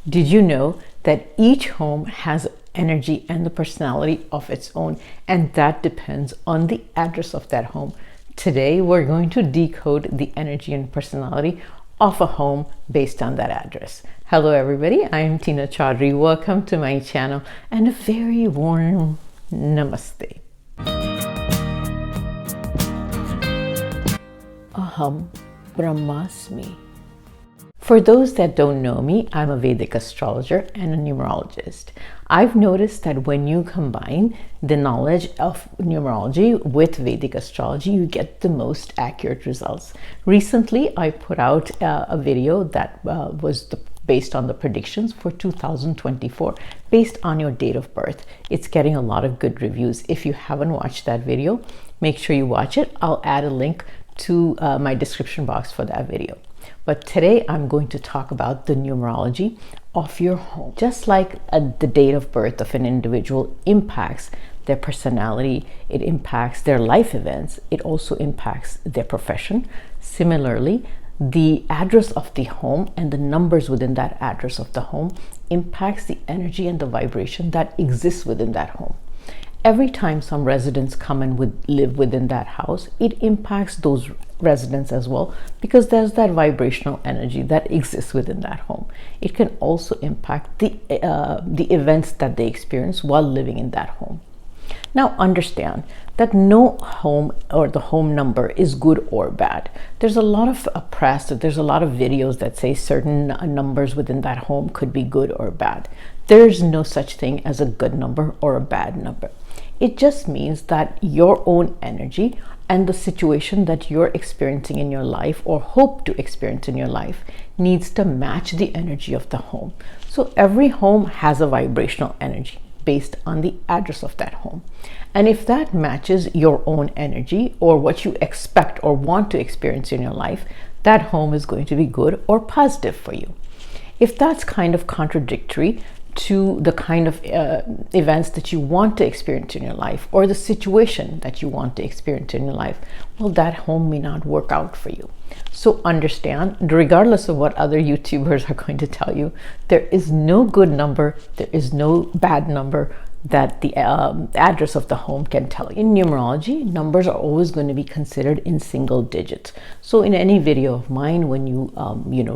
Did you know that each home has energy and the personality of its own, and that depends on the address of that home? Today, we're going to decode the energy and personality of a home based on that address. Hello, everybody. I'm Tina Chaudhary. Welcome to my channel and a very warm namaste. Aham Brahmasmi. For those that don't know me, I'm a Vedic astrologer and a numerologist. I've noticed that when you combine the knowledge of numerology with Vedic astrology, you get the most accurate results. Recently, I put out a video that was based on the predictions for 2024 based on your date of birth. It's getting a lot of good reviews. If you haven't watched that video, make sure you watch it. I'll add a link to my description box for that video. But today I'm going to talk about the numerology of your home. Just like the date of birth of an individual impacts their personality, it impacts their life events, it also impacts their profession. Similarly, the address of the home and the numbers within that address of the home impacts the energy and the vibration that exists within that home. Every time some residents come and live within that house, it impacts those residents as well, because there's that vibrational energy that exists within that home. It can also impact the events that they experience while living in that home. Now understand that no home or the home number is good or bad. There's a lot of press, there's a lot of videos that say certain numbers within that home could be good or bad. There's no such thing as a good number or a bad number. It just means that your own energy and the situation that you're experiencing in your life or hope to experience in your life needs to match the energy of the home. So every home has a vibrational energy based on the address of that home. And if that matches your own energy or what you expect or want to experience in your life, that home is going to be good or positive for you. If that's kind of contradictory to the kind of events that you want to experience in your life or the situation that you want to experience in your life, well, that home may not work out for you. So understand, regardless of what other YouTubers are going to tell you, there is no good number, there is no bad number that the address of the home can tell you. In numerology, numbers are always going to be considered in single digits. So in any video of mine, when you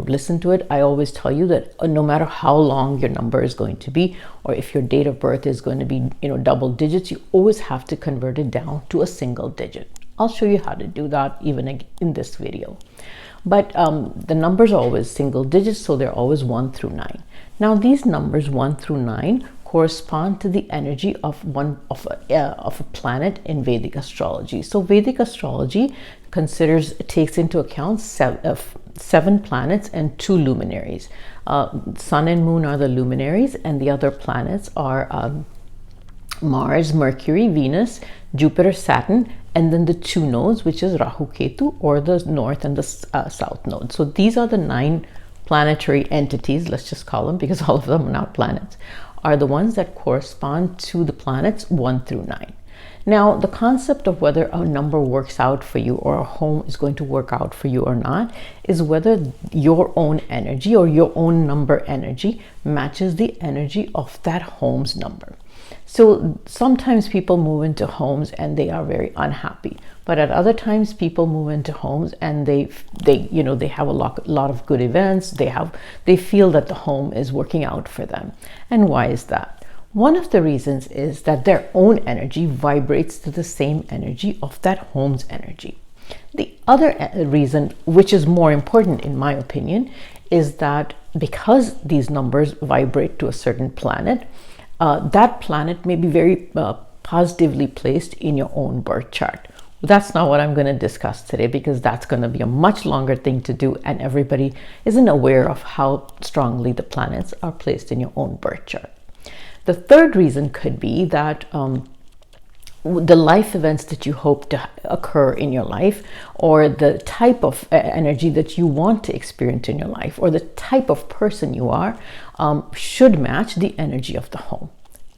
listen to it, I always tell you that no matter how long your number is going to be, or if your date of birth is going to be double digits, you always have to convert it down to a single digit. I'll show you how to do that even in this video. But the numbers are always single digits, so they're always 1 through 9. Now these numbers 1 through 9 correspond to the energy of a planet in Vedic astrology. So Vedic astrology takes into account seven planets and 2 luminaries. Sun and Moon are the luminaries, and the other planets are Mars, Mercury, Venus, Jupiter, Saturn, and then the 2 nodes, which is Rahu, Ketu, or the north and the south node. So these are the 9 planetary entities, let's just call them, because all of them are not planets, are the ones that correspond to the planets 1 through 9. Now, the concept of whether a number works out for you or a home is going to work out for you or not is whether your own energy or your own number energy matches the energy of that home's number. So sometimes people move into homes and they are very unhappy, but at other times people move into homes and they have a lot of good events. They feel that the home is working out for them. And why is that? One of the reasons is that their own energy vibrates to the same energy of that home's energy. The other reason, which is more important in my opinion, is that because these numbers vibrate to a certain planet, that planet may be very positively placed in your own birth chart. That's not what I'm going to discuss today, because that's going to be a much longer thing to do, and everybody isn't aware of how strongly the planets are placed in your own birth chart. The third reason could be that the life events that you hope to occur in your life, or the type of energy that you want to experience in your life, or the type of person you are, should match the energy of the home.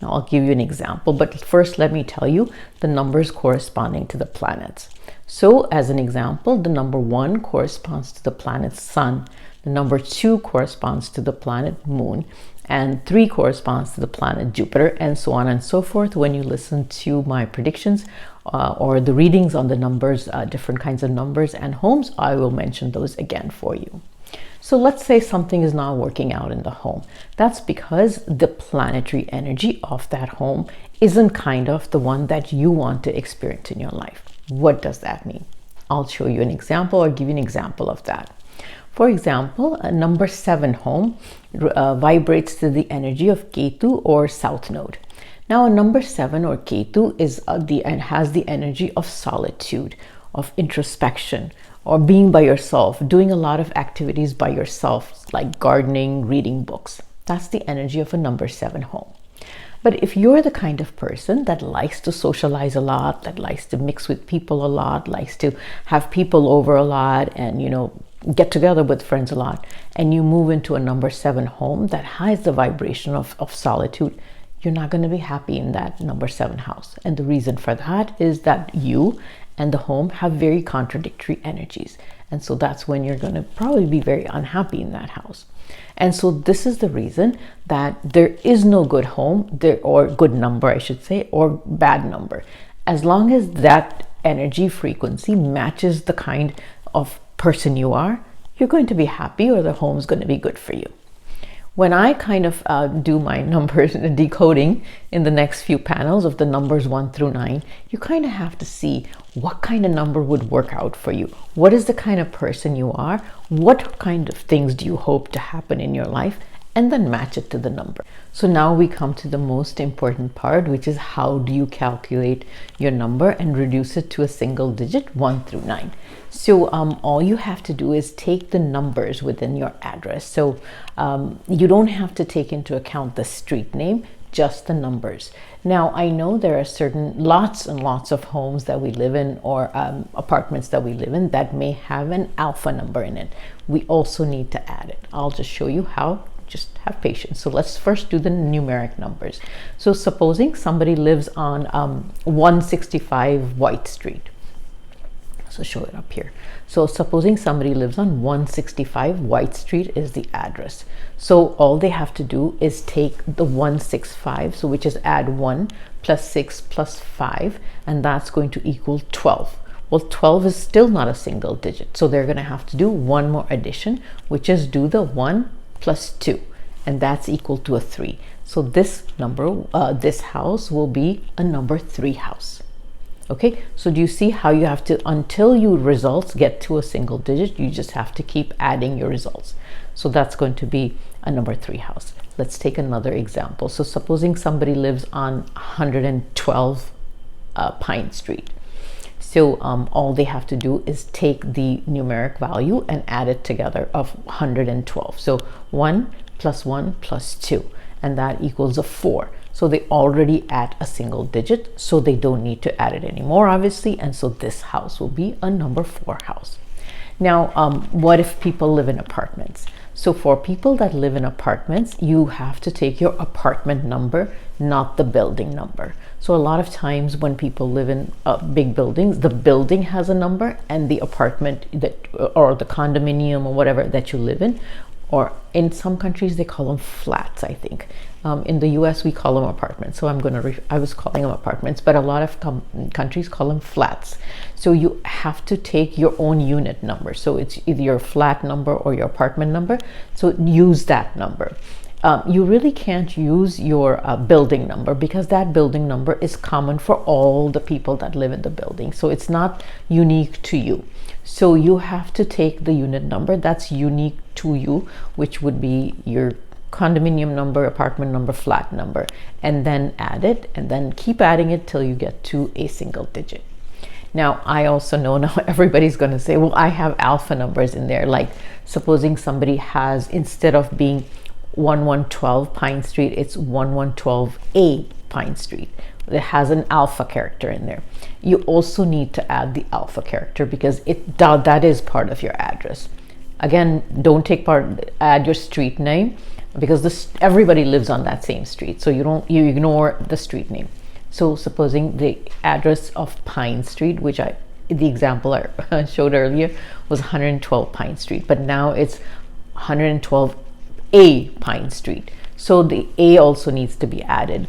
Now I'll give you an example, but first let me tell you the numbers corresponding to the planets. So as an example, the number 1 corresponds to the planet Sun. The number 2 corresponds to the planet Moon, and 3 corresponds to the planet Jupiter, and so on and so forth. When you listen to my predictions or the readings on the numbers, different kinds of numbers and homes, I will mention those again for you. So let's say something is not working out in the home. That's because the planetary energy of that home isn't kind of the one that you want to experience in your life. What does that mean? I'll show you an example or give you an example of that. For example, a number 7 home vibrates to the energy of Ketu or South Node. Now, a number 7 or Ketu is and has the energy of solitude, of introspection, or being by yourself, doing a lot of activities by yourself, like gardening, reading books. That's the energy of a number 7 home. But if you're the kind of person that likes to socialize a lot, that likes to mix with people a lot, likes to have people over a lot, and get together with friends a lot, and you move into a number 7 home that has the vibration of solitude, you're not going to be happy in that number 7 house. And the reason for that is that you and the home have very contradictory energies. And so that's when you're going to probably be very unhappy in that house. And so this is the reason that there is no good home there, or good number, I should say, or bad number. As long as that energy frequency matches the kind of person you are, you're going to be happy, or the home is going to be good for you. When I kind of do my numbers decoding in the next few panels of the numbers 1 through 9, you kind of have to see what kind of number would work out for you. What is the kind of person you are? What kind of things do you hope to happen in your life? And then match it to the number. So now we come to the most important part, which is how do you calculate your number and reduce it to a single digit, 1 through 9. So all you have to do is take the numbers within your address. So you don't have to take into account the street name, just the numbers. Now, I know there are lots and lots of homes that we live in, or apartments that we live in, that may have an alpha number in it. We also need to add it. I'll just show you how. Just have patience. So let's first do the numeric numbers. So supposing somebody lives on 165 White Street. So show it up here. So supposing somebody lives on 165 White Street is the address. So all they have to do is take the 165, so which is add 1 plus 6 plus 5, and that's going to equal 12. Well, 12 is still not a single digit. So they're going to have to do one more addition, which is do the 1 plus 2, and that's equal to a 3. So this number, this house will be a number 3 house. Okay, so do you see how you have to, until your results get to a single digit, you just have to keep adding your results. So that's going to be a number 3 house. Let's take another example. So supposing somebody lives on 112 Pine Street. So all they have to do is take the numeric value and add it together of 112. So 1 plus 1 plus 2, and that equals a 4. So they already at a single digit, so they don't need to add it anymore, obviously. And so this house will be a number 4 house. Now, what if people live in apartments? So for people that live in apartments, you have to take your apartment number, not the building number. So a lot of times when people live in big buildings, the building has a number, and the apartment or the condominium or whatever that you live in, or in some countries they call them flats, I think. In the US we call them apartments, so I was calling them apartments, but a lot of countries call them flats. So you have to take your own unit number, so it's either your flat number or your apartment number, so use that number. You really can't use your building number, because that building number is common for all the people that live in the building, so it's not unique to you. So you have to take the unit number that's unique to you, which would be your condominium number, apartment number, flat number, and then add it, and then keep adding it till you get to a single digit. Now, I also know now everybody's going to say, well, I have alpha numbers in there. Like supposing somebody has, instead of being 1112 Pine Street, it's 1112A Pine Street. It has an alpha character in there. You also need to add the alpha character, because that is part of your address. Again, don't add your street name, because everybody lives on that same street, so you ignore the street name. So supposing the address of Pine Street, which the example I showed earlier was 112 Pine Street, but now it's 112A Pine Street. So the A also needs to be added.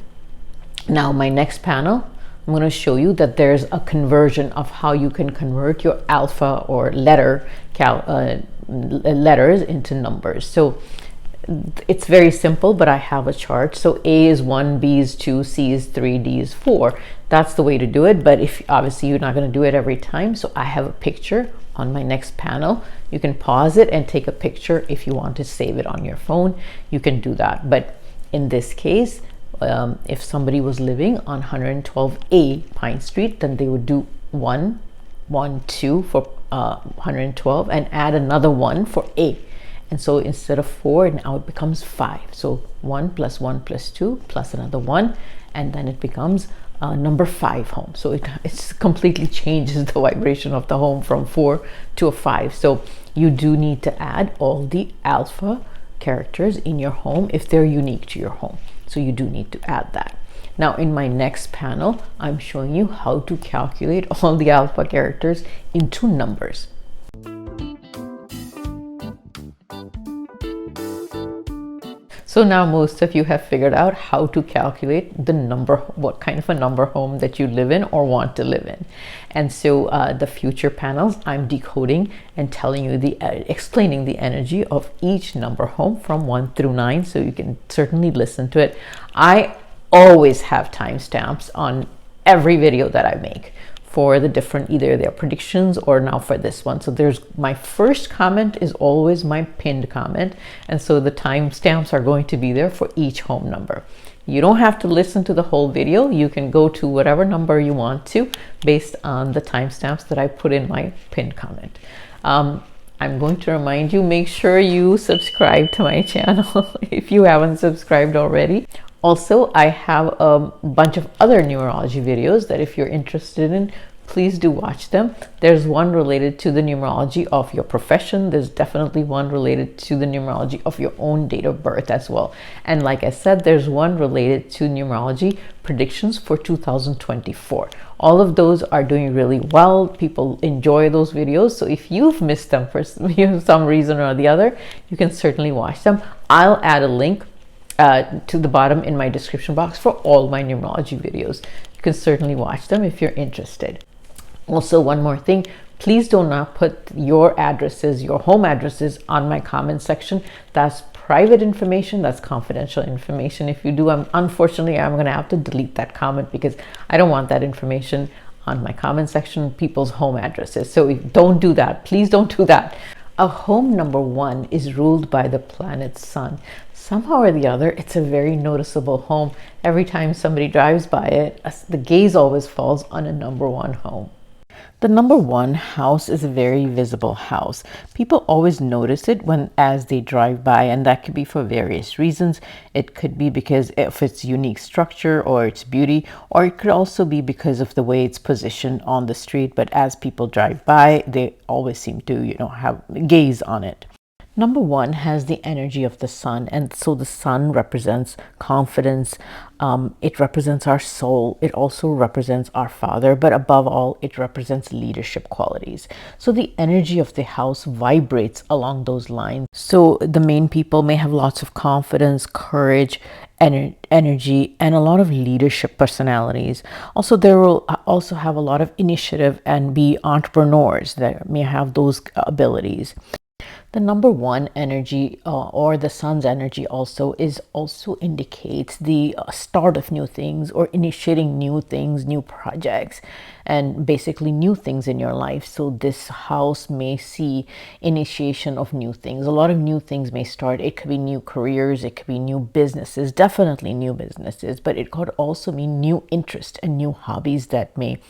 Now my next panel, I'm going to show you that there's a conversion of how you can convert your alpha or letters into numbers. So it's very simple, but I have a chart. So A is 1, B is 2, C is 3, D is 4. That's the way to do it. But if obviously you're not going to do it every time, so I have a picture on my next panel. You can pause it and take a picture. If you want to save it on your phone, you can do that. But in this case, if somebody was living on 112A Pine Street, then they would do 1, 1, 2 for 112 and add another 1 for A. And so instead of 4, now it becomes 5. So 1 plus 1 plus 2 plus another 1, and then it becomes number 5 home. So it completely changes the vibration of the home from 4 to a 5. So you do need to add all the alpha characters in your home if they're unique to your home. So you do need to add that. Now in my next panel, I'm showing you how to calculate all the alpha characters into numbers. So now most of you have figured out how to calculate the number, what kind of a number home that you live in or want to live in. And so the future panels, I'm decoding and telling you explaining the energy of each number home from 1 through 9. So you can certainly listen to it. I always have timestamps on every video that I make for the different, either their predictions or now for this one. So there's my first comment is always my pinned comment. And so the timestamps are going to be there for each home number. You don't have to listen to the whole video. You can go to whatever number you want to based on the timestamps that I put in my pinned comment. I'm going to remind you, make sure you subscribe to my channel if you haven't subscribed already. Also, I have a bunch of other numerology videos that if you're interested in, please do watch them. There's one related to the numerology of your profession. There's definitely one related to the numerology of your own date of birth as well. And like I said, there's one related to numerology predictions for 2024. All of those are doing really well. People enjoy those videos. So if you've missed them for some reason or the other, you can certainly watch them. I'll add a link to the bottom in my description box for all my numerology videos. You can certainly watch them if you're interested. Also, one more thing, please do not put your addresses, your home addresses on my comment section. That's private information, that's confidential information. If you do, unfortunately, I'm going to have to delete that comment because I don't want that information on my comment section, people's home addresses. So don't do that. Please don't do that. A home number 1 is ruled by the planet Sun. Somehow or the other, it's a very noticeable home. Every time somebody drives by it, the gaze always falls on a number 1 home. The number 1 house is a very visible house. People always notice it as they drive by, and that could be for various reasons. It could be because of its unique structure or its beauty, or it could also be because of the way it's positioned on the street. But as people drive by, they always seem to, have gaze on it. Number 1 has the energy of the sun, and so the sun represents confidence. It represents our soul. It also represents our father, but above all, it represents leadership qualities. So the energy of the house vibrates along those lines. So the main people may have lots of confidence, courage, energy, and a lot of leadership personalities. Also, there will also have a lot of initiative and be entrepreneurs that may have those abilities. The number 1 energy or the sun's energy also indicates the start of new things or initiating new things, new projects, and basically new things in your life. So this house may see initiation of new things. A lot of new things may start. It could be new careers, it could be new businesses, definitely new businesses, but it could also mean new interest and new hobbies that may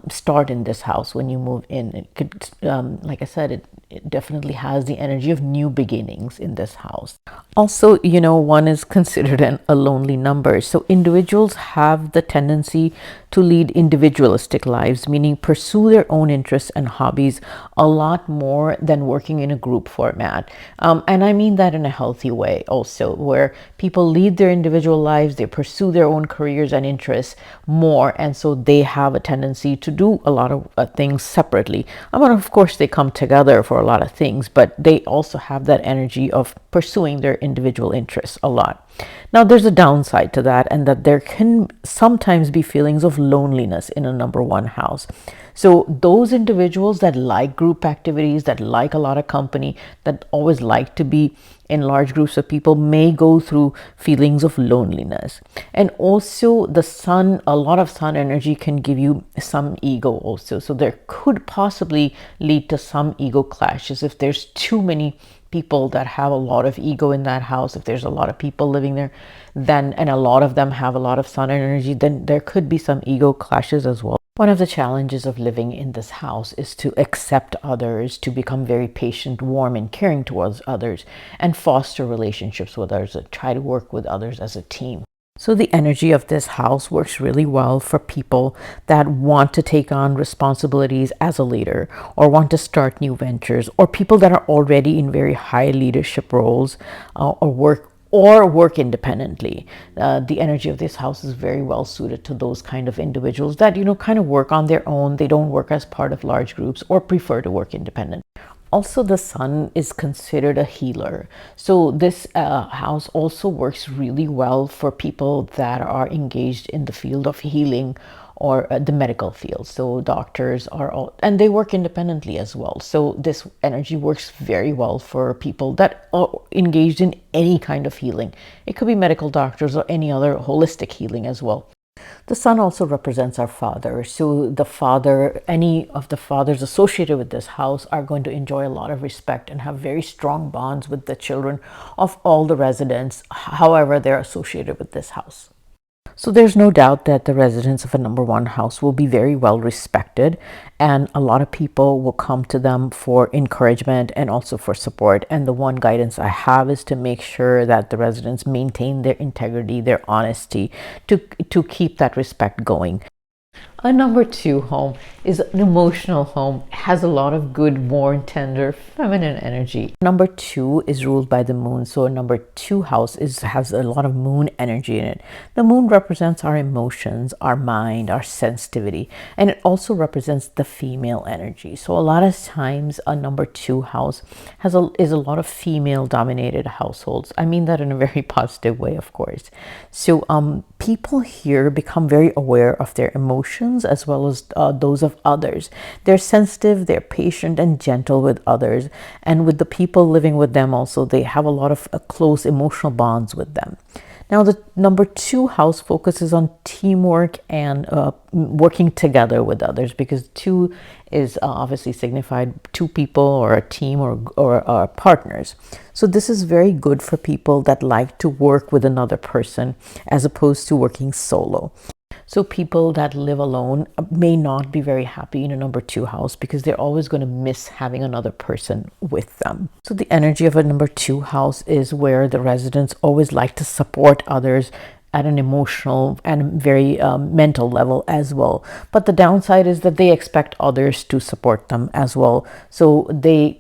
start in this house when you move in. It could, like I said, it definitely has the energy of new beginnings in this house. Also, 1 is considered a lonely number. So individuals have the tendency to lead individualistic individualistic lives, meaning pursue their own interests and hobbies a lot more than working in a group format. And I mean that in a healthy way also, where people lead their individual lives, they pursue their own careers and interests more, and so they have a tendency to do a lot of things separately. I mean, of course, they come together for a lot of things, but they also have that energy of pursuing their individual interests a lot. Now, there's a downside to that, and that there can sometimes be feelings of loneliness in a number one house. So those individuals that like group activities, that like a lot of company, that always like to be in large groups of people, may go through feelings of loneliness. And also the sun, a lot of sun energy can give you some ego also. So there could possibly lead to some ego clashes if there's too many people that have a lot of ego in that house. If there's a lot of people living there, then, and a lot of them have a lot of sun energy, then there could be some ego clashes as well. One of the challenges of living in this house is to accept others, to become very patient, warm, and caring towards others, and foster relationships with others, and try to work with others as a team. So the energy of this house works really well for people that want to take on responsibilities as a leader, or want to start new ventures, or people that are already in very high leadership roles, or work independently. The energy of this house is very well suited to those kind of individuals that, kind of work on their own. They don't work as part of large groups or prefer to work independent. Also, the sun is considered a healer. So this house also works really well for people that are engaged in the field of healing, or the medical field. So doctors are all, and they work independently as well. So this energy works very well for people that are engaged in any kind of healing. It could be medical doctors or any other holistic healing as well. The sun also represents our father. So the father, any of the fathers associated with this house, are going to enjoy a lot of respect and have very strong bonds with the children of all the residents, however they're associated with this house. So there's no doubt that the residents of a number one house will be very well respected, and a lot of people will come to them for encouragement and also for support. And the one guidance I have is to make sure that the residents maintain their integrity, their honesty, to keep that respect going. A number two home is an emotional home, has a lot of good, warm, tender, feminine energy. Number two is ruled by the moon. So a number two house has a lot of moon energy in it. The moon represents our emotions, our mind, our sensitivity, and it also represents the female energy. So a lot of times a number two house is a lot of female dominated households. I mean that in a very positive way, of course. So people here become very aware of their emotions as well as those of others. They're sensitive, they're patient and gentle with others, and with the people living with them also, they have a lot of close emotional bonds with them. Now, the number two house focuses on teamwork and working together with others, because two is obviously signified two people or a team or partners. So this is very good for people that like to work with another person as opposed to working solo. So people that live alone may not be very happy in a number two house, because they're always going to miss having another person with them. So the energy of a number two house is where the residents always like to support others at an emotional and very mental level as well. But the downside is that they expect others to support them as well. So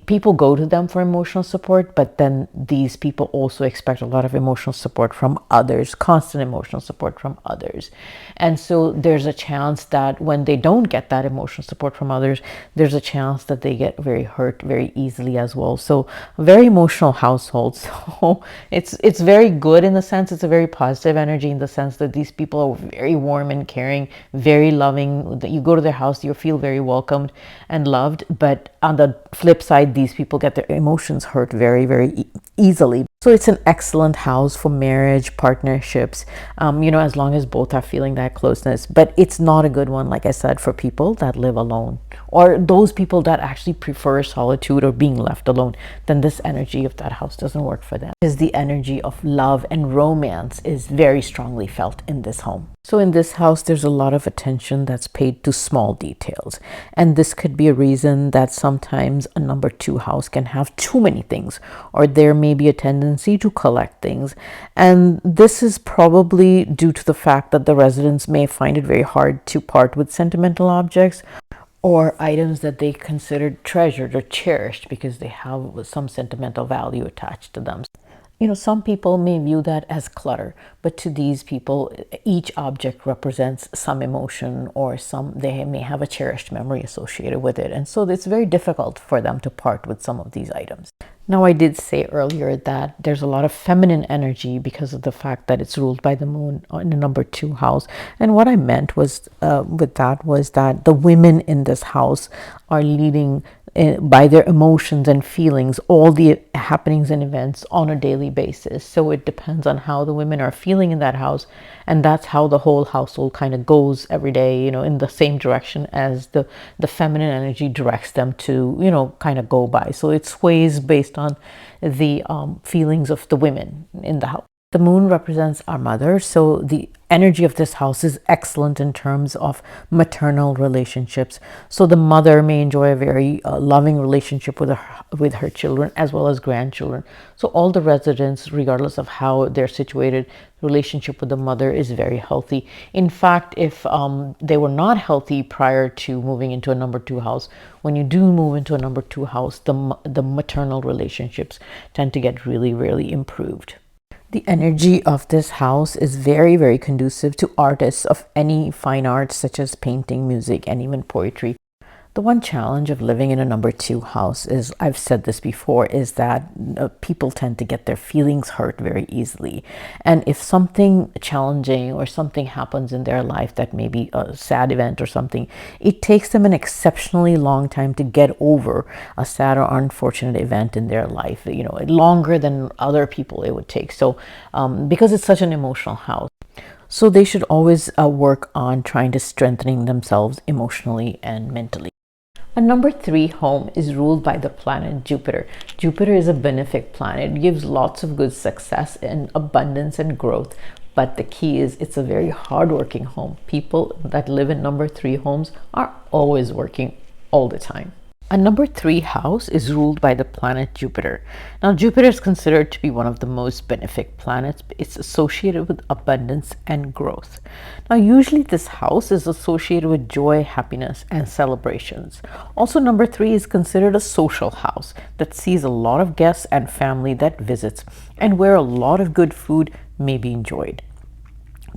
people go to them for emotional support, but then these people also expect a lot of emotional support from others, constant emotional support from others. And so there's a chance that when they don't get that emotional support from others, there's a chance that they get very hurt very easily as well. So very emotional household. So it's very good in the sense, it's a very positive energy in the sense that these people are very warm and caring, very loving. That you go to their house, you feel very welcomed and loved. But on the flip side, these people get their emotions hurt very, very easily. So it's an excellent house for marriage, partnerships, as long as both are feeling that closeness. But it's not a good one, like I said, for people that live alone, or those people that actually prefer solitude or being left alone. Then this energy of that house doesn't work for them. Because the energy of love and romance is very strongly felt in this home. So in this house, there's a lot of attention that's paid to small details. And this could be a reason that sometimes a number 2 house can have too many things, or there may be a tendency to collect things. And this is probably due to the fact that the residents may find it very hard to part with sentimental objects or items that they considered treasured or cherished because they have some sentimental value attached to them. Some people may view that as clutter, but to these people, each object represents some emotion or they may have a cherished memory associated with it. And so it's very difficult for them to part with some of these items. Now, I did say earlier that there's a lot of feminine energy because of the fact that it's ruled by the moon in the number 2 house. And what I meant was with that was that the women in this house are leading by their emotions and feelings all the happenings and events on a daily basis. So it depends on how the women are feeling in that house, and that's how the whole household kind of goes every day, in the same direction as the feminine energy directs them to, kind of go by. So it sways based on the feelings of the women in the house. The moon represents our mother, so the energy of this house is excellent in terms of maternal relationships. So the mother may enjoy a very loving relationship with her children as well as grandchildren. So all the residents, regardless of how they're situated, the relationship with the mother is very healthy. In fact, if they were not healthy prior to moving into a number 2 house, when you do move into a number 2 house, the maternal relationships tend to get really, really improved. The energy of this house is very, very conducive to artists of any fine arts such as painting, music, and even poetry. The one challenge of living in a number 2 house is, I've said this before, is that people tend to get their feelings hurt very easily. And if something challenging or something happens in their life that may be a sad event or something, it takes them an exceptionally long time to get over a sad or unfortunate event in their life, longer than other people it would take. So because it's such an emotional house. So they should always work on trying to strengthening themselves emotionally and mentally. A number 3 home is ruled by the planet Jupiter. Jupiter is a benefic planet. It gives lots of good success and abundance and growth. But the key is it's a very hardworking home. People that live in number 3 homes are always working all the time. A number 3 house is ruled by the planet Jupiter. Now, Jupiter is considered to be one of the most benefic planets. It's associated with abundance and growth. Now, usually this house is associated with joy, happiness, and celebrations. Also, number 3 is considered a social house that sees a lot of guests and family that visits, and where a lot of good food may be enjoyed.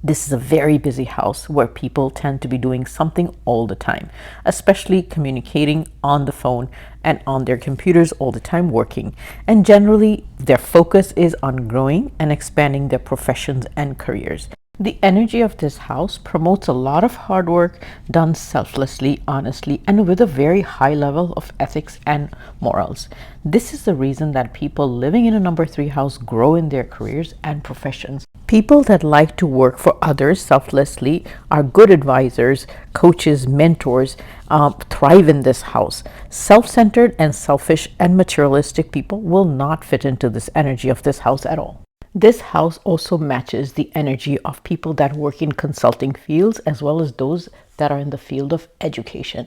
This is a very busy house where people tend to be doing something all the time, especially communicating on the phone and on their computers all the time working. And generally, their focus is on growing and expanding their professions and careers. The energy of this house promotes a lot of hard work done selflessly, honestly, and with a very high level of ethics and morals. This is the reason that people living in a number 3 house grow in their careers and professions. People that like to work for others selflessly are good advisors, coaches, mentors, thrive in this house. Self-centered and selfish and materialistic people will not fit into this energy of this house at all. This house also matches the energy of people that work in consulting fields as well as those that are in the field of education.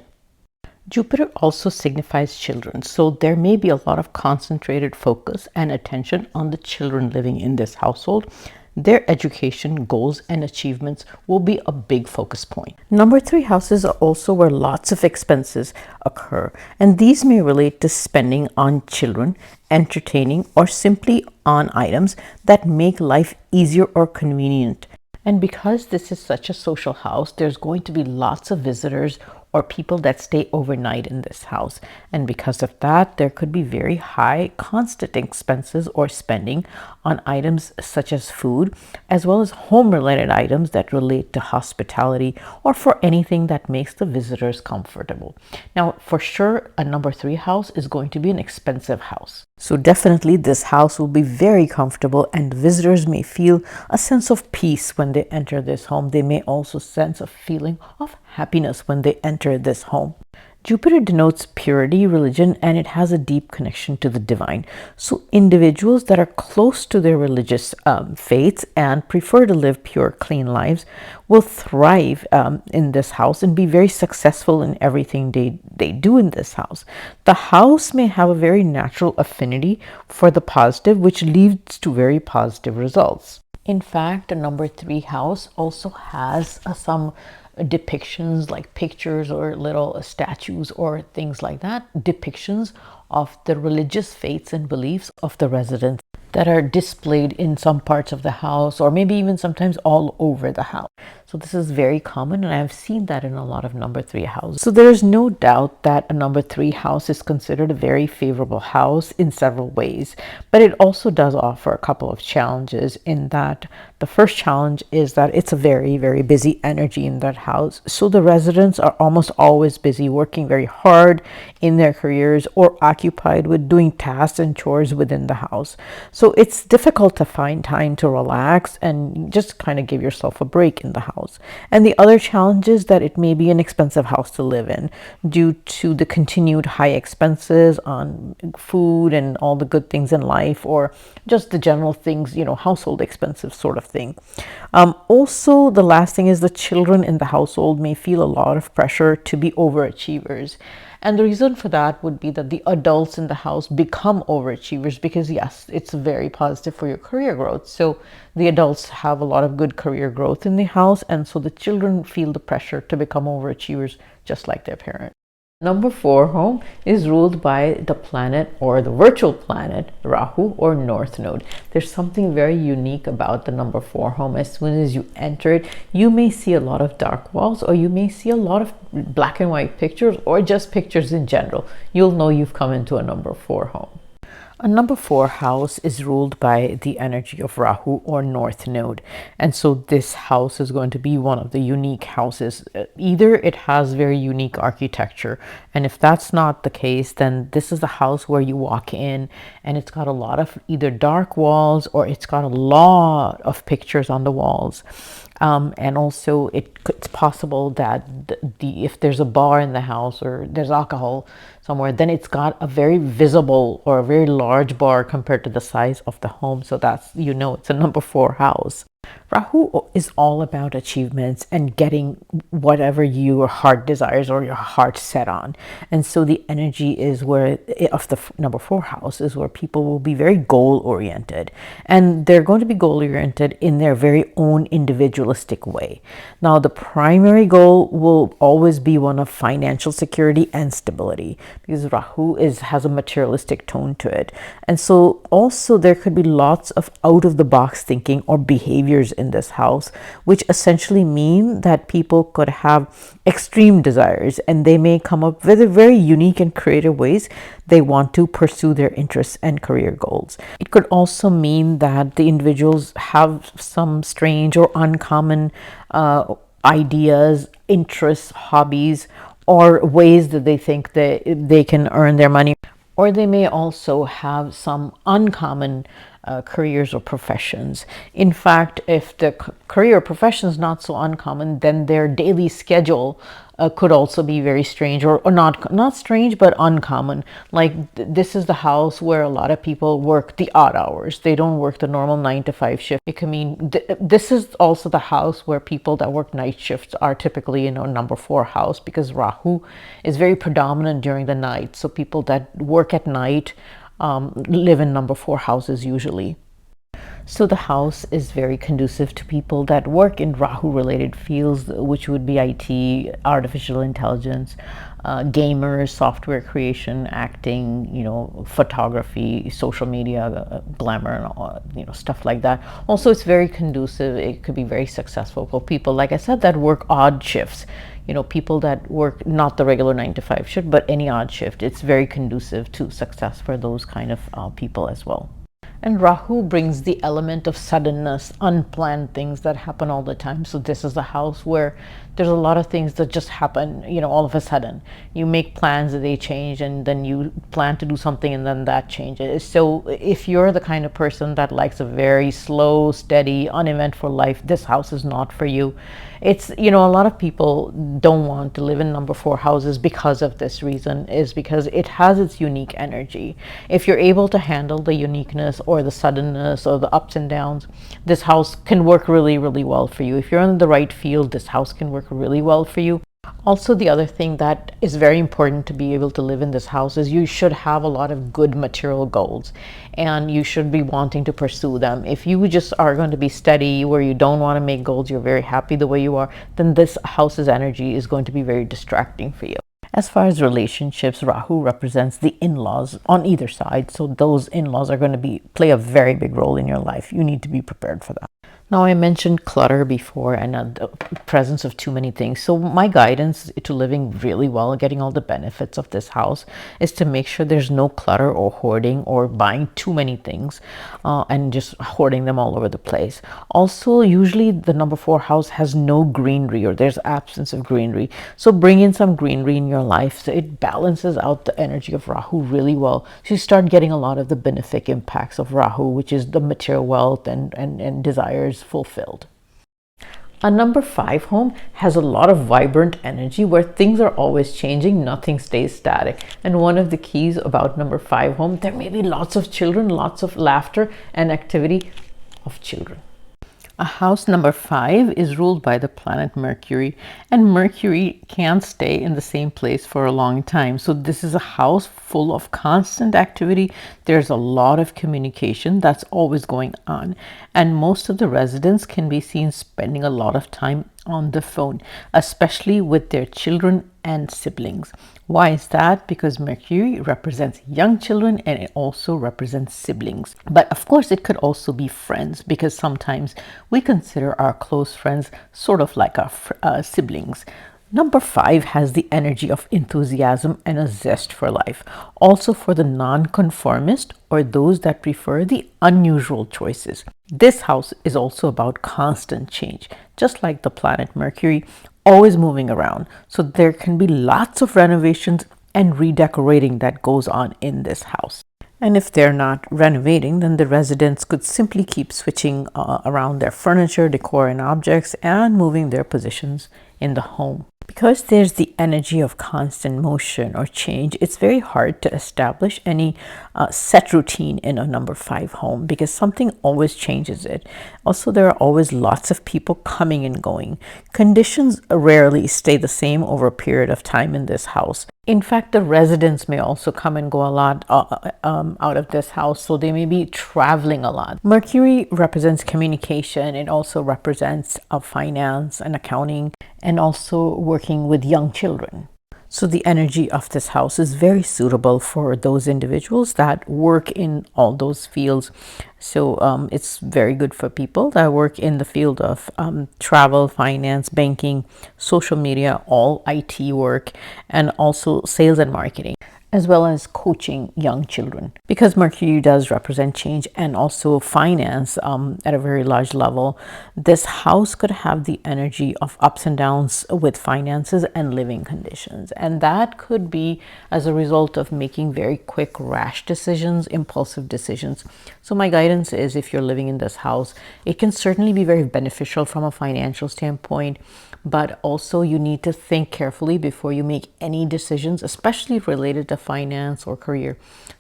Jupiter also signifies children, so there may be a lot of concentrated focus and attention on the children living in this household. Their education goals and achievements will be a big focus point. Number 3 houses are also where lots of expenses occur, and these may relate to spending on children, entertaining, or simply on items that make life easier or convenient. And because this is such a social house, there's going to be lots of visitors or people that stay overnight in this house. And because of that, there could be very high constant expenses or spending on items such as food, as well as home-related items that relate to hospitality or for anything that makes the visitors comfortable. Now, for sure, a number 3 house is going to be an expensive house. So definitely this house will be very comfortable, and visitors may feel a sense of peace when they enter this home. They may also sense a feeling of happiness when they enter this home. Jupiter denotes purity, religion, and it has a deep connection to the divine. So, individuals that are close to their religious faiths and prefer to live pure, clean lives will thrive in this house and be very successful in everything they do in this house. The house may have a very natural affinity for the positive, which leads to very positive results. In fact, a number 3 house also has some depictions like pictures or little statues or things like that, depictions of the religious faiths and beliefs of the residents that are displayed in some parts of the house or maybe even sometimes all over the house. So this is very common, and I've seen that in a lot of number 3 houses. So there is no doubt that a number 3 house is considered a very favorable house in several ways, but it also does offer a couple of challenges in that the first challenge is that it's a very, very busy energy in that house. So the residents are almost always busy working very hard in their careers or occupied with doing tasks and chores within the house. So it's difficult to find time to relax and just kind of give yourself a break in the house. And the other challenge is that it may be an expensive house to live in due to the continued high expenses on food and all the good things in life, or just the general things, household expensive sort of thing. Also, the last thing is the children in the household may feel a lot of pressure to be overachievers. And the reason for that would be that the adults in the house become overachievers because, yes, it's very positive for your career growth. So the adults have a lot of good career growth in the house, and so the children feel the pressure to become overachievers just like their parents. Number 4 home is ruled by the planet or the virtual planet Rahu or North Node. There's something very unique about the number 4 home. As soon as you enter it, you may see a lot of dark walls, or you may see a lot of black and white pictures, or just pictures in general. You'll know you've come into a number 4 home. A number 4 house is ruled by the energy of Rahu or North Node. And so this house is going to be one of the unique houses. Either it has very unique architecture, and if that's not the case, then this is the house where you walk in and it's got a lot of either dark walls or it's got a lot of pictures on the walls. And also it's possible that if there's a bar in the house or there's alcohol somewhere, then it's got a very visible or a very large bar compared to the size of the home. So that's, it's a number 4 house. Rahu is all about achievements and getting whatever your heart desires or your heart set on. And so the energy is where of the number 4 house is where people will be very goal oriented, and they're going to be goal oriented in their very own individualistic way. Now, the primary goal will always be one of financial security and stability, because Rahu has a materialistic tone to it. And so also there could be lots of out of the box thinking or behaviors in this house, which essentially mean that people could have extreme desires, and they may come up with very unique and creative ways they want to pursue their interests and career goals. It could also mean that the individuals have some strange or uncommon ideas, interests, hobbies, or ways that they think that they can earn their money. Or they may also have some uncommon careers or professions. In fact, if the career or profession is not so uncommon, then their daily schedule could also be very strange, or not strange, but uncommon. Like this is the house where a lot of people work the odd hours. They don't work the normal 9 to 5 shift. It can mean this is also the house where people that work night shifts are typically in a number 4 house, because Rahu is very predominant during the night. So people that work at night live in number 4 houses usually. So the house is very conducive to people that work in Rahu related fields, which would be IT, artificial intelligence, gamers, software creation, acting, photography, social media, glamour, and all, stuff like that. Also, it's very conducive. It could be very successful for people, like I said, that work odd shifts. People that work not the regular 9 to 5 shift, but any odd shift. It's very conducive to success for those kind of people as well. And Rahu brings the element of suddenness, unplanned things that happen all the time. So this is a house where there's a lot of things that just happen, all of a sudden. You make plans that they change, and then you plan to do something and then that changes. So if you're the kind of person that likes a very slow, steady, uneventful life, this house is not for you. It's, a lot of people don't want to live in number 4 houses because of this reason, is because it has its unique energy. If you're able to handle the uniqueness or the suddenness or the ups and downs, this house can work really, really well for you. If you're in the right field, this house can work really well for you. Also, the other thing that is very important to be able to live in this house is you should have a lot of good material goals, and you should be wanting to pursue them. If you just are going to be steady where you don't want to make goals, you're very happy the way you are, then this house's energy is going to be very distracting for you. As far as relationships, Rahu represents the in-laws on either side. So those in-laws are going to play a very big role in your life. You need to be prepared for that. Now, I mentioned clutter before and the presence of too many things. So my guidance to living really well, getting all the benefits of this house, is to make sure there's no clutter or hoarding or buying too many things and just hoarding them all over the place. Also, usually the number 4 house has no greenery, or there's absence of greenery. So bring in some greenery in your life. So it balances out the energy of Rahu really well. So you start getting a lot of the benefic impacts of Rahu, which is the material wealth and desires fulfilled. A number 5 home has a lot of vibrant energy where things are always changing, nothing stays static. And one of the keys about number 5 home, there may be lots of children, lots of laughter and activity of children. A house number 5 is ruled by the planet Mercury, and Mercury can't stay in the same place for a long time. So this is a house full of constant activity. There's a lot of communication that's always going on, and most of the residents can be seen spending a lot of time on the phone, especially with their children and siblings. Why is that? Because Mercury represents young children and it also represents siblings. But of course, it could also be friends, because sometimes we consider our close friends sort of like our siblings. Number 5 has the energy of enthusiasm and a zest for life. Also for the nonconformist, or those that prefer the unusual choices. This house is also about constant change, just like the planet Mercury, always moving around. So there can be lots of renovations and redecorating that goes on in this house. And if they're not renovating, then the residents could simply keep switching around their furniture, decor, and objects, and moving their positions in the home. Because there's the energy of constant motion or change, it's very hard to establish any set routine in a number 5 home, because something always changes it. Also, there are always lots of people coming and going. Conditions rarely stay the same over a period of time in this house. In fact, the residents may also come and go a lot out of this house, so they may be traveling a lot. Mercury represents communication. It also represents finance and accounting, and also working with young children. So the energy of this house is very suitable for those individuals that work in all those fields. So it's very good for people that work in the field of travel, finance, banking, social media, all IT work, and also sales and marketing, as well as coaching young children. Because Mercury does represent change and also finance at a very large level, this house could have the energy of ups and downs with finances and living conditions. And that could be as a result of making very quick, rash decisions, impulsive decisions. So my guidance is, if you're living in this house, it can certainly be very beneficial from a financial standpoint, but also you need to think carefully before you make any decisions, especially related to finance or career.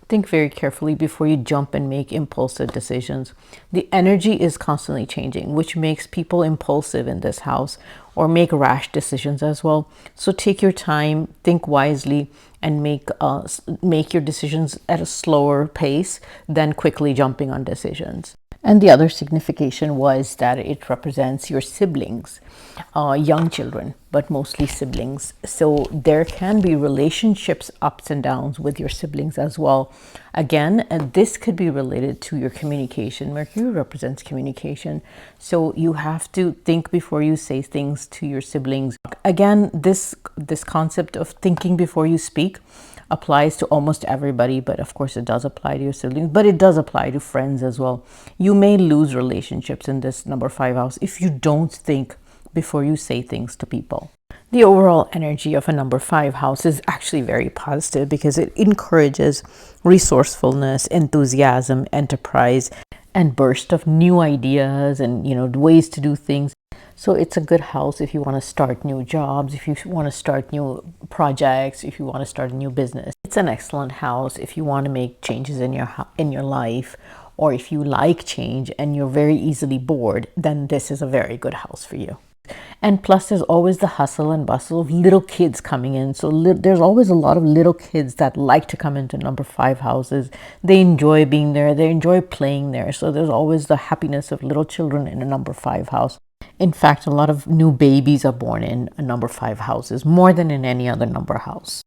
Think very carefully before you jump and make impulsive decisions. The energy is constantly changing, which makes people impulsive in this house, or make rash decisions as well. So take your time, think wisely, and make your decisions at a slower pace than quickly jumping on decisions. And the other signification was that it represents your siblings, young children, but mostly siblings. So there can be relationships ups and downs with your siblings as well. Again, this could be related to your communication. Mercury represents communication. So you have to think before you say things to your siblings. Again, this concept of thinking before you speak applies to almost everybody, but of course it does apply to your siblings, but it does apply to friends as well. You may lose relationships in this number 5 house if you don't think before you say things to people. The overall energy of a number 5 house is actually very positive because it encourages resourcefulness, enthusiasm, enterprise, and burst of new ideas and ways to do things. So it's a good house if you want to start new jobs, if you want to start new projects, if you want to start a new business. It's an excellent house if you want to make changes in your life, or if you like change and you're very easily bored, then this is a very good house for you. And plus, there's always the hustle and bustle of little kids coming in. So there's always a lot of little kids that like to come into number 5 houses. They enjoy being there. They enjoy playing there. So there's always the happiness of little children in a number 5 house. In fact, a lot of new babies are born in a number 5 houses, more than in any other number house.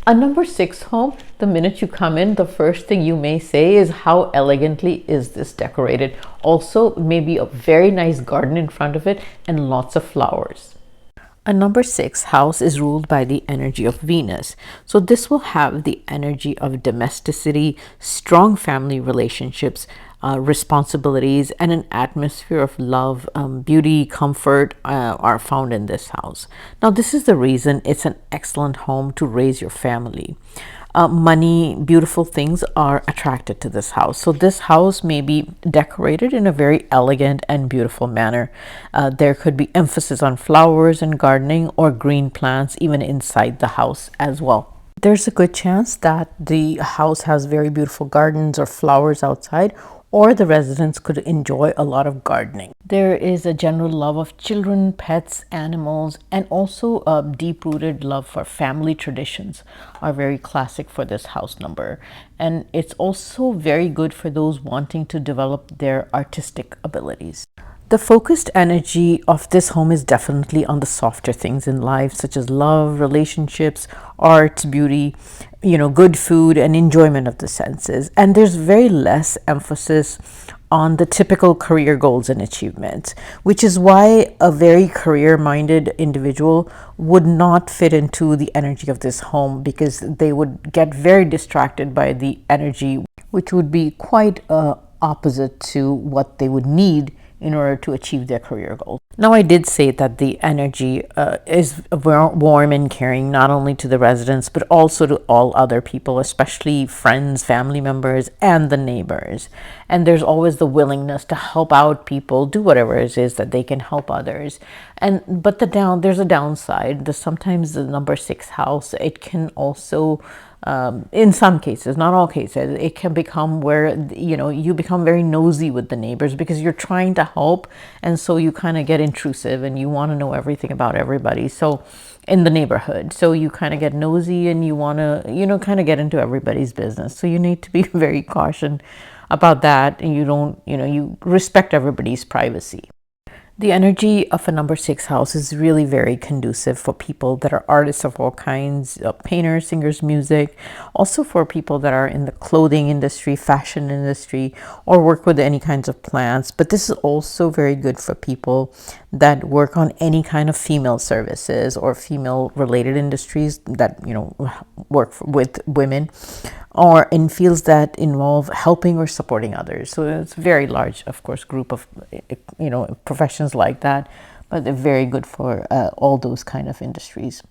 A number 6 home, the minute you come in, the first thing you may say is, how elegantly is this decorated? Also, maybe a very nice garden in front of it and lots of flowers. A number 6 house is ruled by the energy of Venus. So this will have the energy of domesticity, strong family relationships, responsibilities, and an atmosphere of love, beauty, comfort are found in this house. Now, this is the reason it's an excellent home to raise your family. Money, beautiful things are attracted to this house. So this house may be decorated in a very elegant and beautiful manner. There could be emphasis on flowers and gardening or green plants even inside the house as well. There's a good chance that the house has very beautiful gardens or flowers outside, or the residents could enjoy a lot of gardening. There is a general love of children, pets, animals, and also a deep-rooted love for family traditions are very classic for this house number. And it's also very good for those wanting to develop their artistic abilities. The focused energy of this home is definitely on the softer things in life, such as love, relationships, art, beauty, good food, and enjoyment of the senses. And there's very less emphasis on the typical career goals and achievements, which is why a very career-minded individual would not fit into the energy of this home, because they would get very distracted by the energy, which would be quite opposite to what they would need in order to achieve their career goals. Now, I did say that the energy is warm and caring, not only to the residents, but also to all other people, especially friends, family members, and the neighbors. And there's always the willingness to help out people, do whatever it is that they can help others. But there's a downside. Sometimes the number 6 house, it can also in some cases, not all cases, it can become where you become very nosy with the neighbors because you're trying to help, and so you kind of get intrusive and you want to know everything about everybody. So in the neighborhood, so you kind of get nosy and you want to kind of get into everybody's business. So you need to be very cautious about that, and you respect everybody's privacy. The energy of a number 6 house is really very conducive for people that are artists of all kinds, painters, singers, music, also for people that are in the clothing industry, fashion industry, or work with any kinds of plants. But this is also very good for people that work on any kind of female services or female related industries that, work with women, or in fields that involve helping or supporting others. So it's a very large, of course, group of, professions like that, but they're very good for all those kind of industries.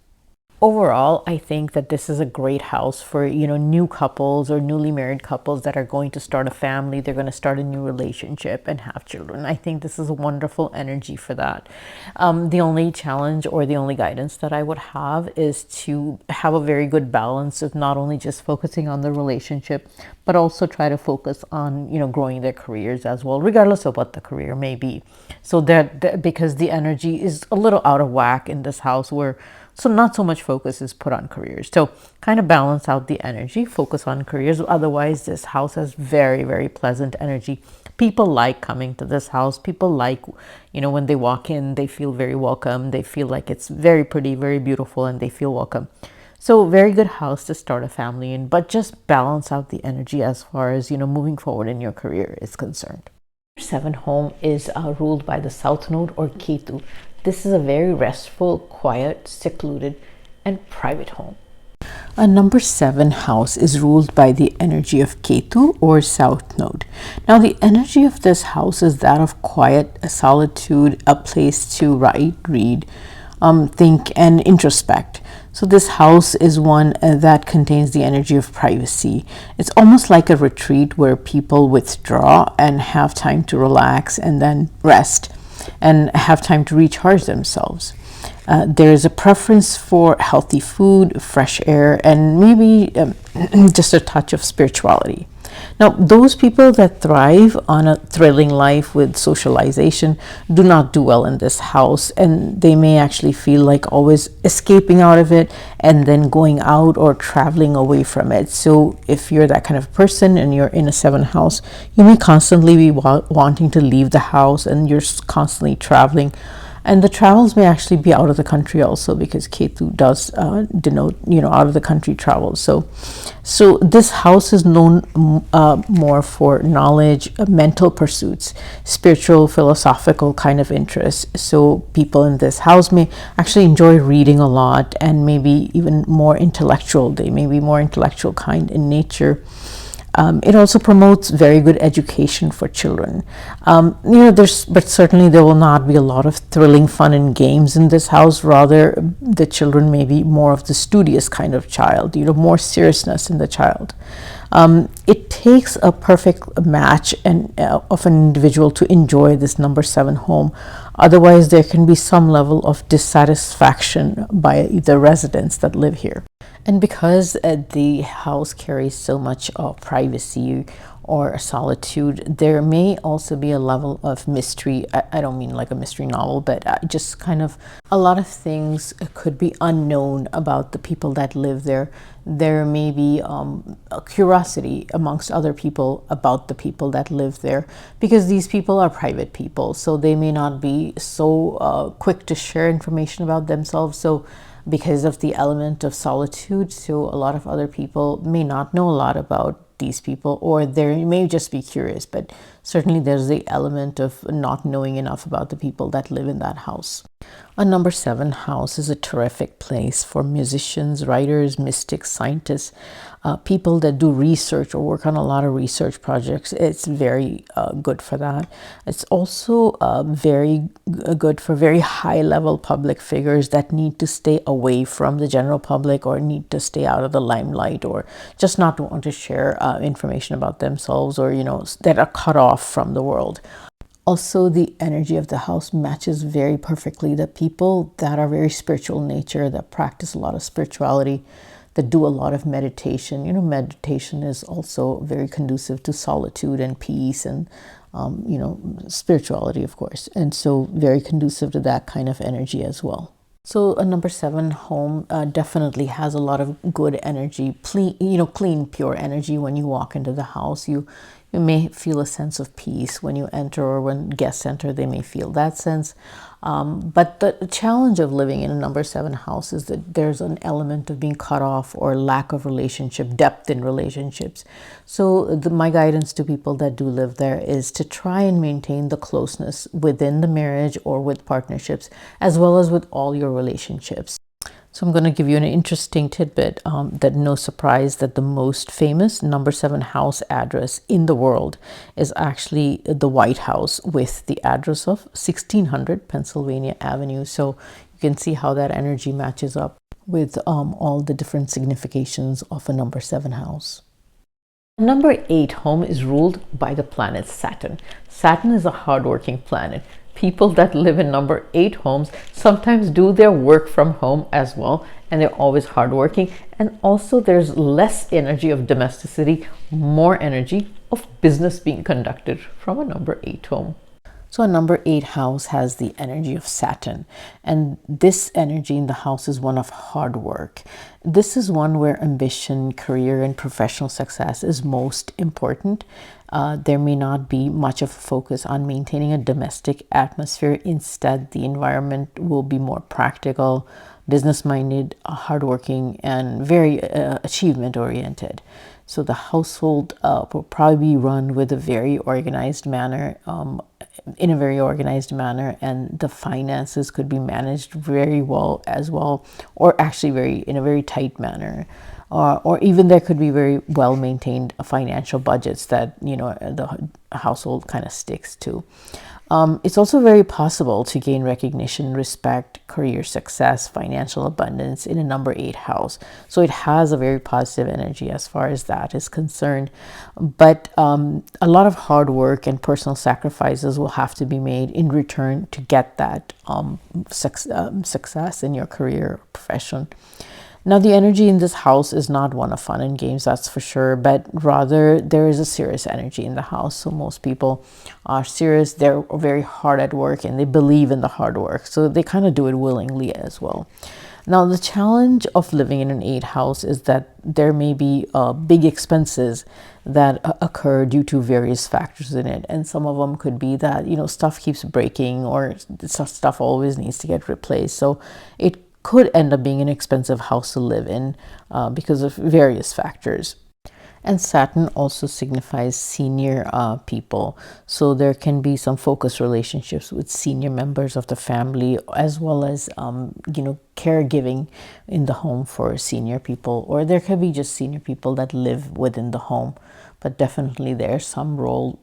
Overall, I think that this is a great house for, new couples or newly married couples that are going to start a family. They're going to start a new relationship and have children. I think this is a wonderful energy for that. The only challenge or the only guidance that I would have is to have a very good balance of not only just focusing on the relationship, but also try to focus on, growing their careers as well, regardless of what the career may be. So that because the energy is a little out of whack in this house so not so much focus is put on careers. So kind of balance out the energy, focus on careers. Otherwise, this house has very, very pleasant energy. People like coming to this house. People like, when they walk in, they feel very welcome. They feel like it's very pretty, very beautiful, and they feel welcome. So very good house to start a family in, but just balance out the energy as far as, moving forward in your career is concerned. 7 home is ruled by the South Node or Ketu. This is a very restful, quiet, secluded, and private home. A number 7 house is ruled by the energy of Ketu or South Node. Now, the energy of this house is that of quiet, a solitude, a place to write, read, think, and introspect. So, this house is one that contains the energy of privacy. It's almost like a retreat where people withdraw and have time to relax and then rest and have time to recharge themselves. There is a preference for healthy food, fresh air, and maybe just a touch of spirituality. Now, those people that thrive on a thrilling life with socialization do not do well in this house, and they may actually feel like always escaping out of it and then going out or traveling away from it. So, if you're that kind of person and you're in a 7 house, you may constantly be wanting to leave the house and you're constantly traveling. And the travels may actually be out of the country also, because Ketu does denote, out of the country travel. So this house is known more for knowledge, mental pursuits, spiritual, philosophical kind of interests. So people in this house may actually enjoy reading a lot and maybe even more intellectual. They may be more intellectual kind in nature. It also promotes very good education for children. But certainly there will not be a lot of thrilling fun and games in this house. Rather, the children may be more of the studious kind of child, more seriousness in the child. It takes a perfect match of an individual to enjoy this number 7 home. Otherwise, there can be some level of dissatisfaction by the residents that live here. And because the house carries so much privacy or solitude, there may also be a level of mystery. I don't mean like a mystery novel, but just kind of a lot of things could be unknown about the people that live there. There may be a curiosity amongst other people about the people that live there, because these people are private people, so they may not be so quick to share information about themselves. So because of the element of solitude, so a lot of other people may not know a lot about these people, or they may just be curious, but certainly there's the element of not knowing enough about the people that live in that house. A number 7 house is a terrific place for musicians, writers, mystics, scientists, people that do research or work on a lot of research projects. It's very good for that. It's also very good for very high level public figures that need to stay away from the general public, or need to stay out of the limelight, or just not want to share information about themselves, or that are cut off from the world. Also, the energy of the house matches very perfectly the people that are very spiritual in nature, that practice a lot of spirituality, that do a lot of meditation. Meditation is also very conducive to solitude and peace and, spirituality, of course. And so very conducive to that kind of energy as well. So a number 7 home definitely has a lot of good energy, clean, pure energy. When you walk into the house, you may feel a sense of peace when you enter, or when guests enter, they may feel that sense. But the challenge of living in a number 7 house is that there's an element of being cut off, or lack of relationship, depth in relationships. So my guidance to people that do live there is to try and maintain the closeness within the marriage or with partnerships, as well as with all your relationships. So I'm going to give you an interesting tidbit, that no surprise that the most famous number 7 house address in the world is actually the White House, with the address of 1600 Pennsylvania Avenue. So you can see how that energy matches up with all the different significations of a number 7 house. Number 8 home is ruled by the planet Saturn. Saturn is a hardworking planet. People that live in number 8 homes sometimes do their work from home as well, and they're always hardworking. And also there's less energy of domesticity, more energy of business being conducted from a number 8 home. So a number 8 house has the energy of Saturn, and this energy in the house is one of hard work. This is one where ambition, career, and professional success is most important. There may not be much of a focus on maintaining a domestic atmosphere. Instead, the environment will be more practical, business-minded, hardworking, and very achievement-oriented. So the household will probably be run with a very organized manner, in a very organized manner, and the finances could be managed very well as well, or actually in a very tight manner. or even there could be very well maintained financial budgets that the household kind of sticks to. It's also very possible to gain recognition, respect, career success, financial abundance in a number 8 house. So it has a very positive energy as far as that is concerned. But a lot of hard work and personal sacrifices will have to be made in return to get that success in your career or profession. Now, the energy in this house is not one of fun and games, that's for sure, but rather there is a serious energy in the house. So most people are serious, they're very hard at work, and they believe in the hard work. So they kind of do it willingly as well. Now, the challenge of living in an 8 house is that there may be big expenses that occur due to various factors in it. And some of them could be that, stuff keeps breaking or stuff always needs to get replaced. So it could end up being an expensive house to live in because of various factors. And Saturn also signifies senior people. So there can be some focused relationships with senior members of the family, as well as, caregiving in the home for senior people. Or there could be just senior people that live within the home. But definitely there's some role,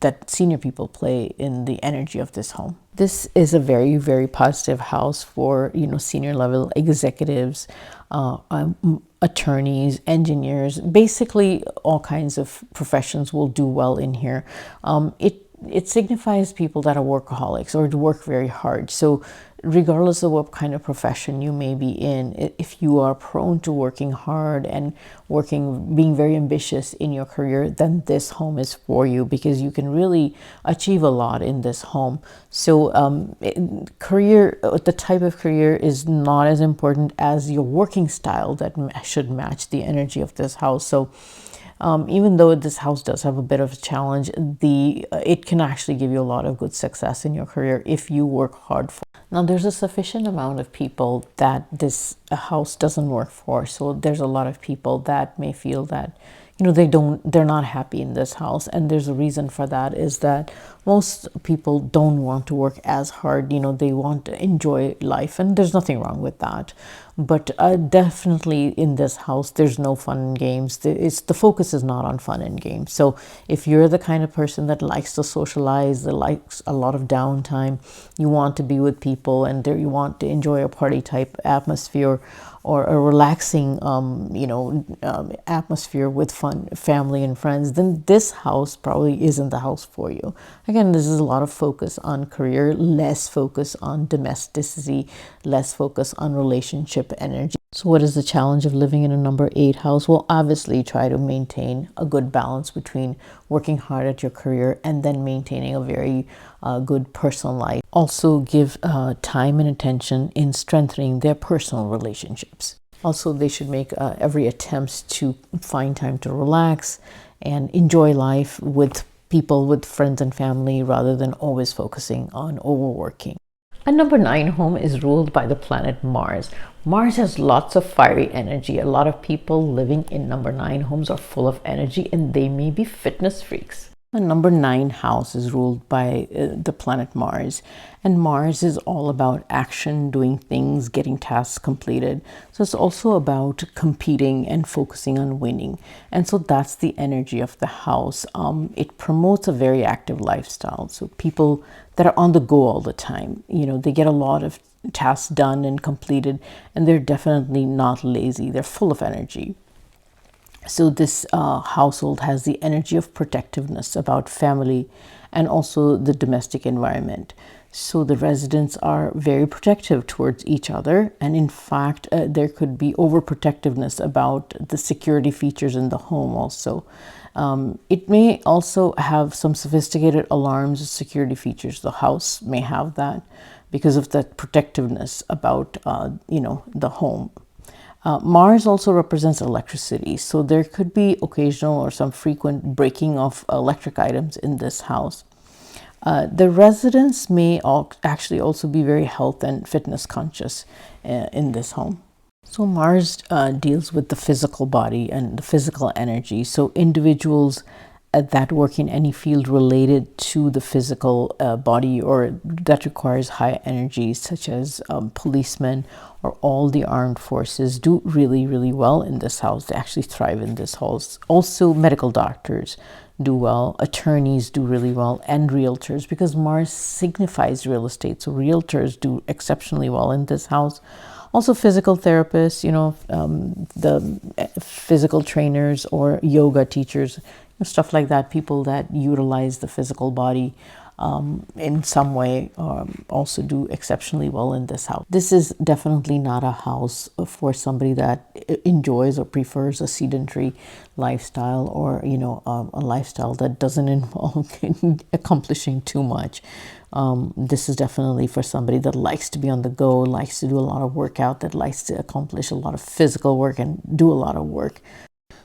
that senior people play in the energy of this home. This is a very, very positive house for, senior level executives, attorneys, engineers, basically all kinds of professions will do well in here. It signifies people that are workaholics or work very hard. So regardless of what kind of profession you may be in, if you are prone to working hard and being very ambitious in your career, then this home is for you, because you can really achieve a lot in this home. So career, the type of career is not as important as your working style that should match the energy of this house. So even though this house does have a bit of a challenge, it can actually give you a lot of good success in your career if you work hard for it. Now, there's a sufficient amount of people that this house doesn't work for. So there's a lot of people that may feel that, they're not happy in this house. And there's a reason for that, is that most people don't want to work as hard. They want to enjoy life, and there's nothing wrong with that. But definitely in this house, there's no fun and games. The focus is not on fun and games. So if you're the kind of person that likes to socialize, that likes a lot of downtime, you want to be with people, and you want to enjoy a party type atmosphere, or a relaxing, atmosphere with fun, family and friends, then this house probably isn't the house for you. Again, this is a lot of focus on career, less focus on domesticity, less focus on relationship energy. So what is the challenge of living in a number 8 house? Well, obviously try to maintain a good balance between working hard at your career and then maintaining a very good personal life. Also give time and attention in strengthening their personal relationships. Also, they should make every attempt to find time to relax and enjoy life with people, with friends and family, rather than always focusing on overworking. A number 9 home is ruled by the planet Mars. Mars has lots of fiery energy. A lot of people living in number 9 homes are full of energy, and they may be fitness freaks. The number 9 house is ruled by the planet Mars, and Mars is all about action, doing things, getting tasks completed. So it's also about competing and focusing on winning. And so that's the energy of the house. It promotes a very active lifestyle. So people that are on the go all the time, they get a lot of tasks done and completed, and they're definitely not lazy. They're full of energy. So this household has the energy of protectiveness about family and also the domestic environment. So the residents are very protective towards each other. And in fact, there could be overprotectiveness about the security features in the home also. It may also have some sophisticated alarms and security features. The house may have that because of that protectiveness about, the home. Mars also represents electricity, so there could be occasional or some frequent breaking of electric items in this house. The residents may actually also be very health and fitness conscious in this home. So Mars deals with the physical body and the physical energy. So individuals that work in any field related to the physical body, or that requires high energy, such as policemen or all the armed forces, do really, really well in this house. They actually thrive in this house. Also, medical doctors do well, attorneys do really well, and realtors, because Mars signifies real estate. So realtors do exceptionally well in this house. Also, physical therapists, the physical trainers or yoga teachers, stuff like that, people that utilize the physical body in some way, also do exceptionally well in this house. This is definitely not a house for somebody that enjoys or prefers a sedentary lifestyle, or a lifestyle that doesn't involve accomplishing too much. This is definitely for somebody that likes to be on the go, likes to do a lot of workout, that likes to accomplish a lot of physical work and do a lot of work.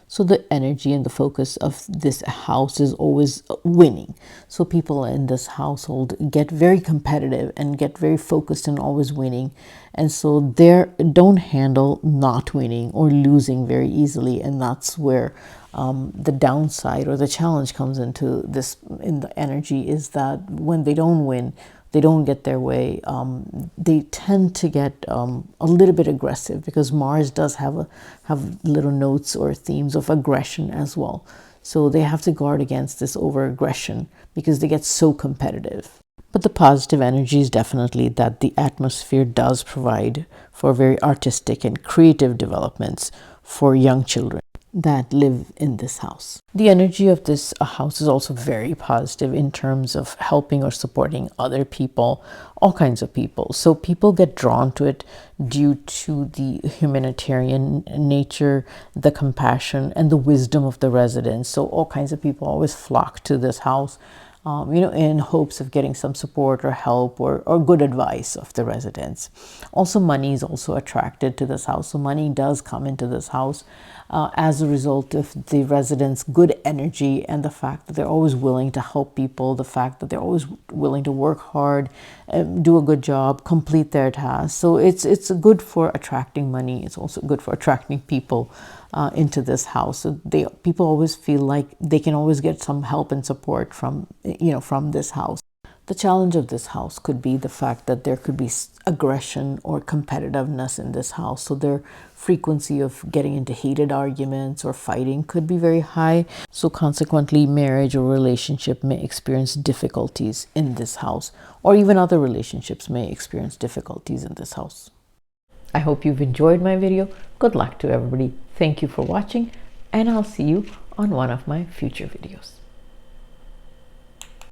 So the energy and the focus of this house is always winning. So people in this household get very competitive and get very focused and always winning. And so they don't handle not winning or losing very easily. And that's where the downside or the challenge comes into this, in the energy, is that when they don't win, they don't get their way, they tend to get a little bit aggressive, because Mars does have little notes or themes of aggression as well. So they have to guard against this over aggression, because they get so competitive. But the positive energy is definitely that the atmosphere does provide for very artistic and creative developments for young children that live in this house. The energy of this house is also very positive in terms of helping or supporting other people, all kinds of people. So people get drawn to it due to the humanitarian nature, the compassion, and the wisdom of the residents. So all kinds of people always flock to this house, in hopes of getting some support or help or good advice of the residents. Also, money is also attracted to this house. So money does come into this house as a result of the residents' good energy, and the fact that they're always willing to help people, the fact that they're always willing to work hard, do a good job, complete their tasks. So it's good for attracting money. It's also good for attracting people into this house. So people always feel like they can always get some help and support from this house. The challenge of this house could be the fact that there could be aggression or competitiveness in this house. So their frequency of getting into heated arguments or fighting could be very high. So consequently, marriage or relationship may experience difficulties in this house, or even other relationships may experience difficulties in this house. I hope you've enjoyed my video. Good luck to everybody. Thank you for watching, and I'll see you on one of my future videos.